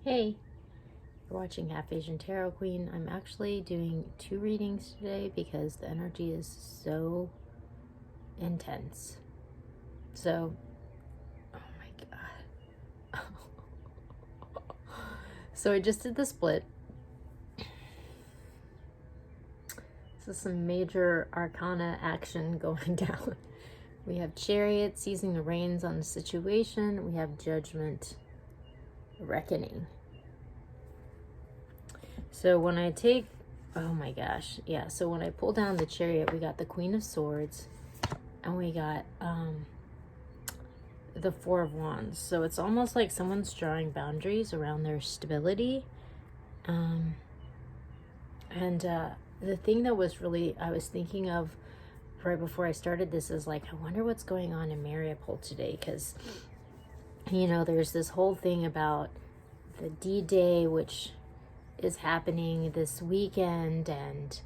Hey, you're watching Half Asian Tarot Queen. I'm actually doing 2 readings today because the energy is so intense. So, oh my god. So I just did the split. This is some major arcana action going down. We have Chariot seizing the reins on the situation. We have Judgment, Reckoning. So when I take, oh my gosh, yeah. So when I pull down the Chariot, we got the Queen of Swords, and we got the Four of Wands. So it's almost like someone's drawing boundaries around their stability. The thing that was really, I was thinking of right before I started this is like, I wonder what's going on in Mariupol today, because there's this whole thing about the D-Day, which is happening this weekend, and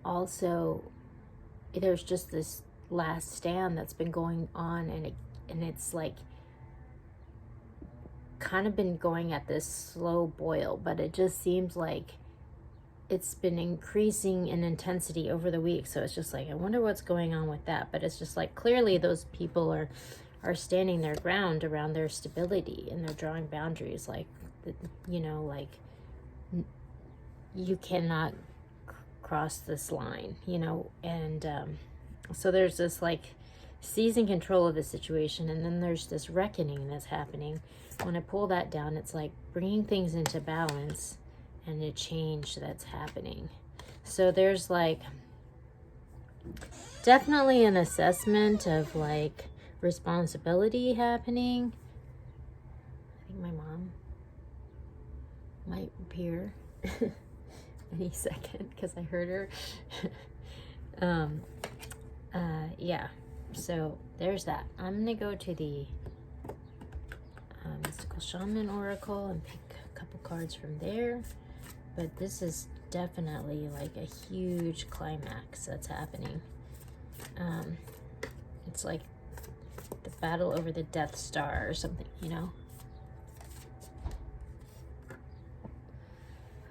also there's just this last stand that's been going on, and it's like kind of been going at this slow boil, but it just seems like it's been increasing in intensity over the week. So it's just like, I wonder what's going on with that. But it's just like, clearly those people are standing their ground around their stability, and they're drawing boundaries, like, like you cannot cross this line, and so there's this like seizing control of the situation, and then there's this reckoning that's happening. When I pull that down, it's like bringing things into balance and a change that's happening. So there's like definitely an assessment of like responsibility happening. I think my mom might appear any second because I heard her. Yeah, so there's that. I'm gonna go to the Mystical Shaman Oracle and pick a couple cards from there. But this is definitely like a huge climax that's happening. It's like the battle over the Death Star or something,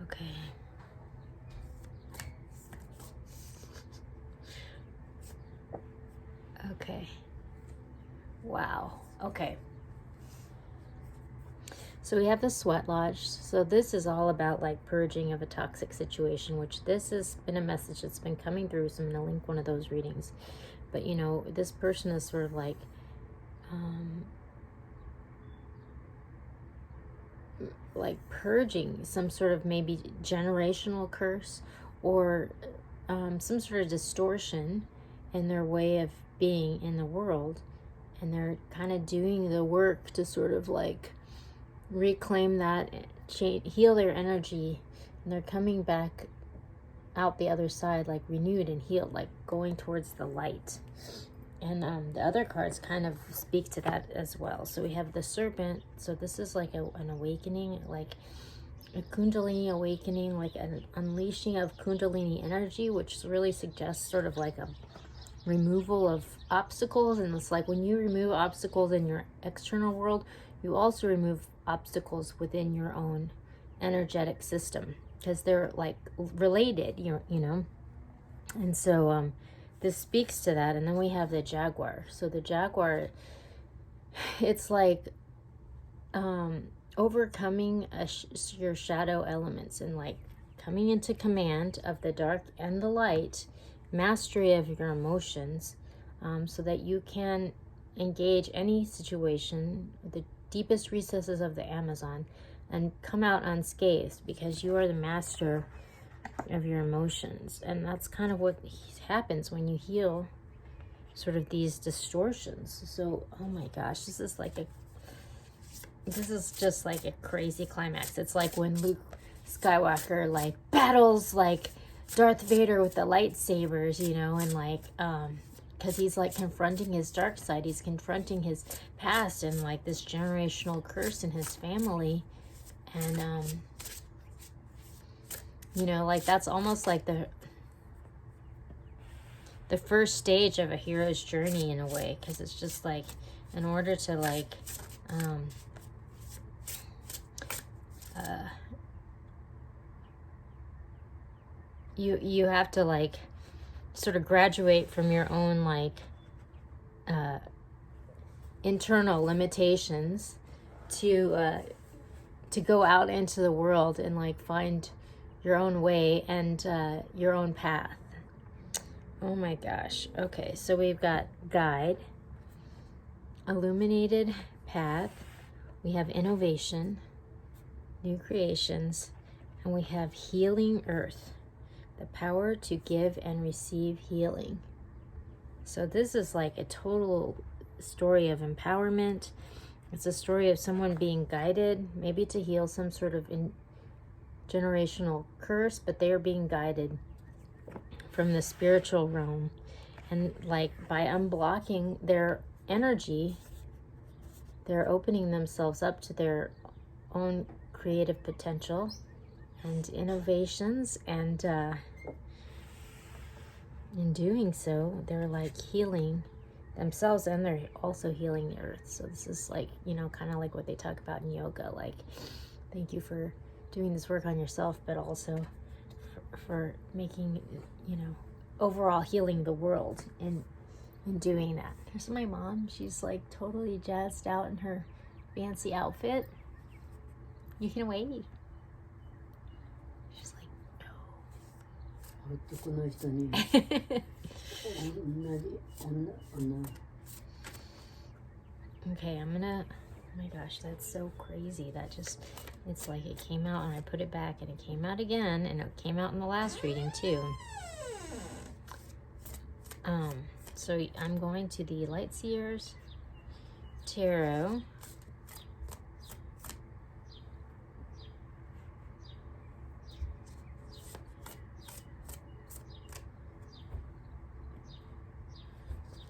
Okay. Okay. Wow. Okay. So we have the Sweat Lodge. So this is all about like purging of a toxic situation, which this has been a message that's been coming through. So I'm going to link one of those readings. But this person is sort of like purging some sort of maybe generational curse, or some sort of distortion in their way of being in the world. And they're kind of doing the work to sort of like reclaim that, heal their energy, and they're coming back out the other side like renewed and healed, like going towards the light. And the other cards kind of speak to that as well. So we have the Serpent. So this is like an awakening, like a Kundalini awakening, like an unleashing of Kundalini energy, which really suggests sort of like a removal of obstacles. And it's like when you remove obstacles in your external world, you also remove obstacles within your own energetic system, because they're like related, and so this speaks to that. And then we have the Jaguar. So the Jaguar, it's like overcoming your shadow elements, and like coming into command of the dark and the light, mastery of your emotions, so that you can engage any situation, the deepest recesses of the Amazon, and come out unscathed, because you are the master of your emotions. And that's kind of what happens when you heal sort of these distortions. So, oh my gosh, this is just like a crazy climax. It's like when Luke Skywalker like battles like Darth Vader with the lightsabers, and like because he's like confronting his dark side, he's confronting his past and like this generational curse in his family. And like that's almost like the first stage of a hero's journey in a way, because it's just like, in order to like you have to like sort of graduate from your own like internal limitations to go out into the world and like find your own way and your own path. Oh my gosh. Okay, so we've got guide, illuminated path, we have innovation, new creations, and we have healing earth, the power to give and receive healing. So this is like a total story of empowerment. It's a story of someone being guided, maybe to heal some sort of generational curse, but they are being guided from the spiritual realm. And like by unblocking their energy, they're opening themselves up to their own creative potential and innovations, and in doing so, they're like healing themselves, and they're also healing the earth. So this is like, you know, kind of like what they talk about in yoga, like thank you for doing this work on yourself, but also for making, you know, overall healing the world in doing that. Here's my mom. She's like totally jazzed out in her fancy outfit. You can wait. She's like, no. Okay, I'm gonna, oh my gosh, that's so crazy. That just, it's like it came out and I put it back and it came out again, and it came out in the last reading too. So I'm going to the Lightseers Tarot.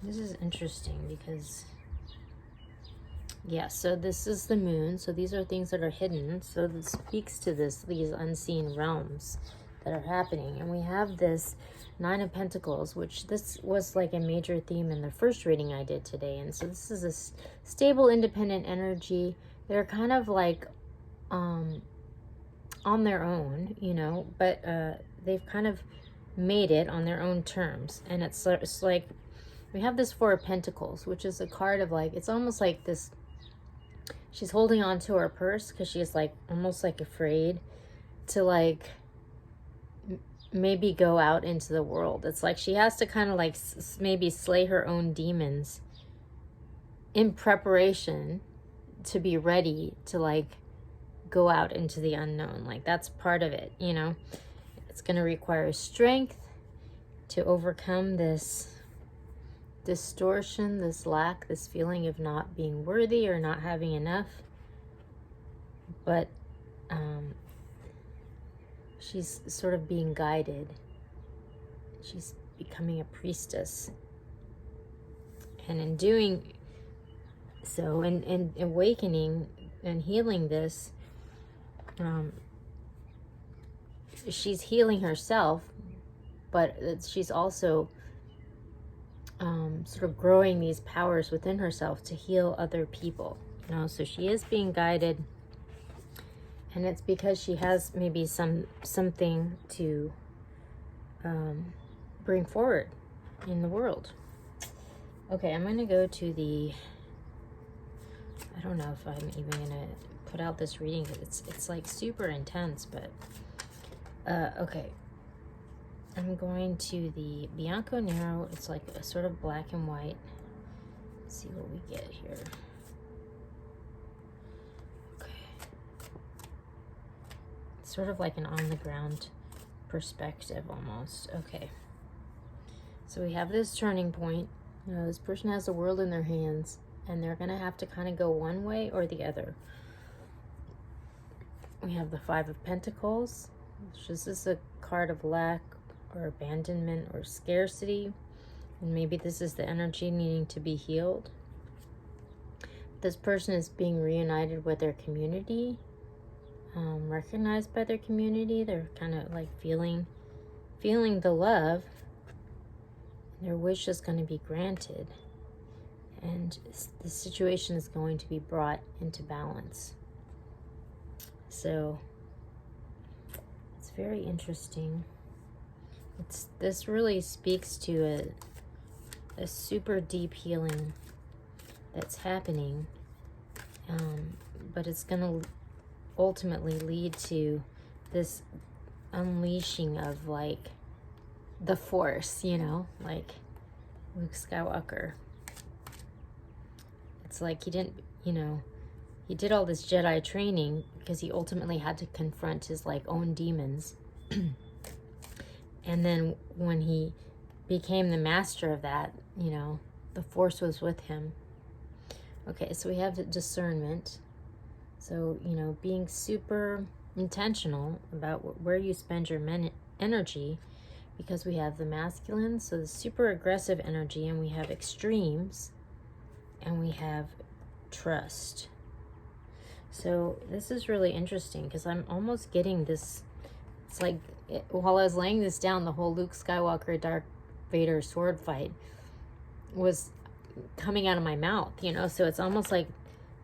This is interesting because, yeah, so this is the moon. So these are things that are hidden. So this speaks to these unseen realms that are happening. And we have this Nine of Pentacles, which this was like a major theme in the first reading I did today. And so this is a stable, independent energy. They're kind of like on their own, you know, but they've kind of made it on their own terms. And it's like, we have this Four of Pentacles, which is a card of like, it's almost like this, she's holding on to her purse because she's like almost like afraid to like maybe go out into the world. It's like she has to kind of like maybe slay her own demons in preparation to be ready to like go out into the unknown. Like that's part of it, you know. It's going to require strength to overcome this distortion, this lack, this feeling of not being worthy or not having enough. But she's sort of being guided. She's becoming a priestess. And in doing so, and awakening and healing this, she's healing herself, but she's also sort of growing these powers within herself to heal other people, you know. So she is being guided, and it's because she has maybe something to bring forward in the world. Okay, I'm gonna go to the, I don't know if I'm even gonna put out this reading because it's like super intense, but okay. I'm going to the Bianco Nero. It's like a sort of black and white. Let's see what we get here. Okay. It's sort of like an on-the-ground perspective almost. Okay. So we have this turning point. You know, this person has the world in their hands, and they're going to have to kind of go one way or the other. We have the Five of Pentacles, which is just a card of lack or abandonment or scarcity, and maybe this is the energy needing to be healed. This person is being reunited with their community, recognized by their community. They're kind of like feeling the love. Their wish is going to be granted, and the situation is going to be brought into balance. So it's very interesting. This really speaks to a super deep healing that's happening, but it's going to ultimately lead to this unleashing of like the Force, you know, like Luke Skywalker. It's like he didn't, you know, he did all this Jedi training because he ultimately had to confront his like own demons. And then when he became the master of that, you know, the Force was with him. Okay, so we have discernment. So, you know, being super intentional about where you spend your energy, because we have the masculine, so the super aggressive energy, and we have extremes, and we have trust. So this is really interesting because I'm almost getting this. It's like while I was laying this down, the whole Luke Skywalker, Darth Vader sword fight was coming out of my mouth, you know? So it's almost like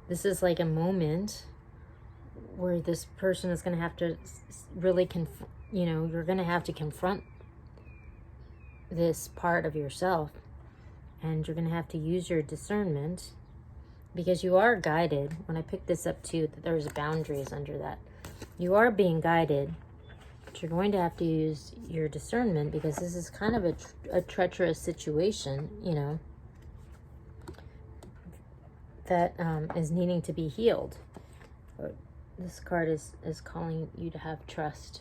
this is like a moment where this person is going to have to really, you know, you're going to have to confront this part of yourself, and you're going to have to use your discernment, because you are guided. When I picked this up too, that there's boundaries under that. You are being guided, but you're going to have to use your discernment, because this is kind of a treacherous situation, you know, that is needing to be healed. This card is calling you to have trust,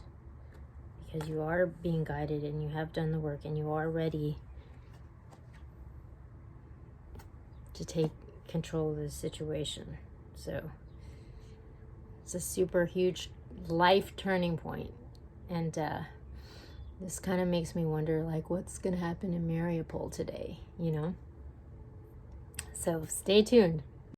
because you are being guided and you have done the work and you are ready to take control of the situation. So it's a super huge life turning point, and this kind of makes me wonder, like, what's gonna happen in Mariupol today, you know? So stay tuned.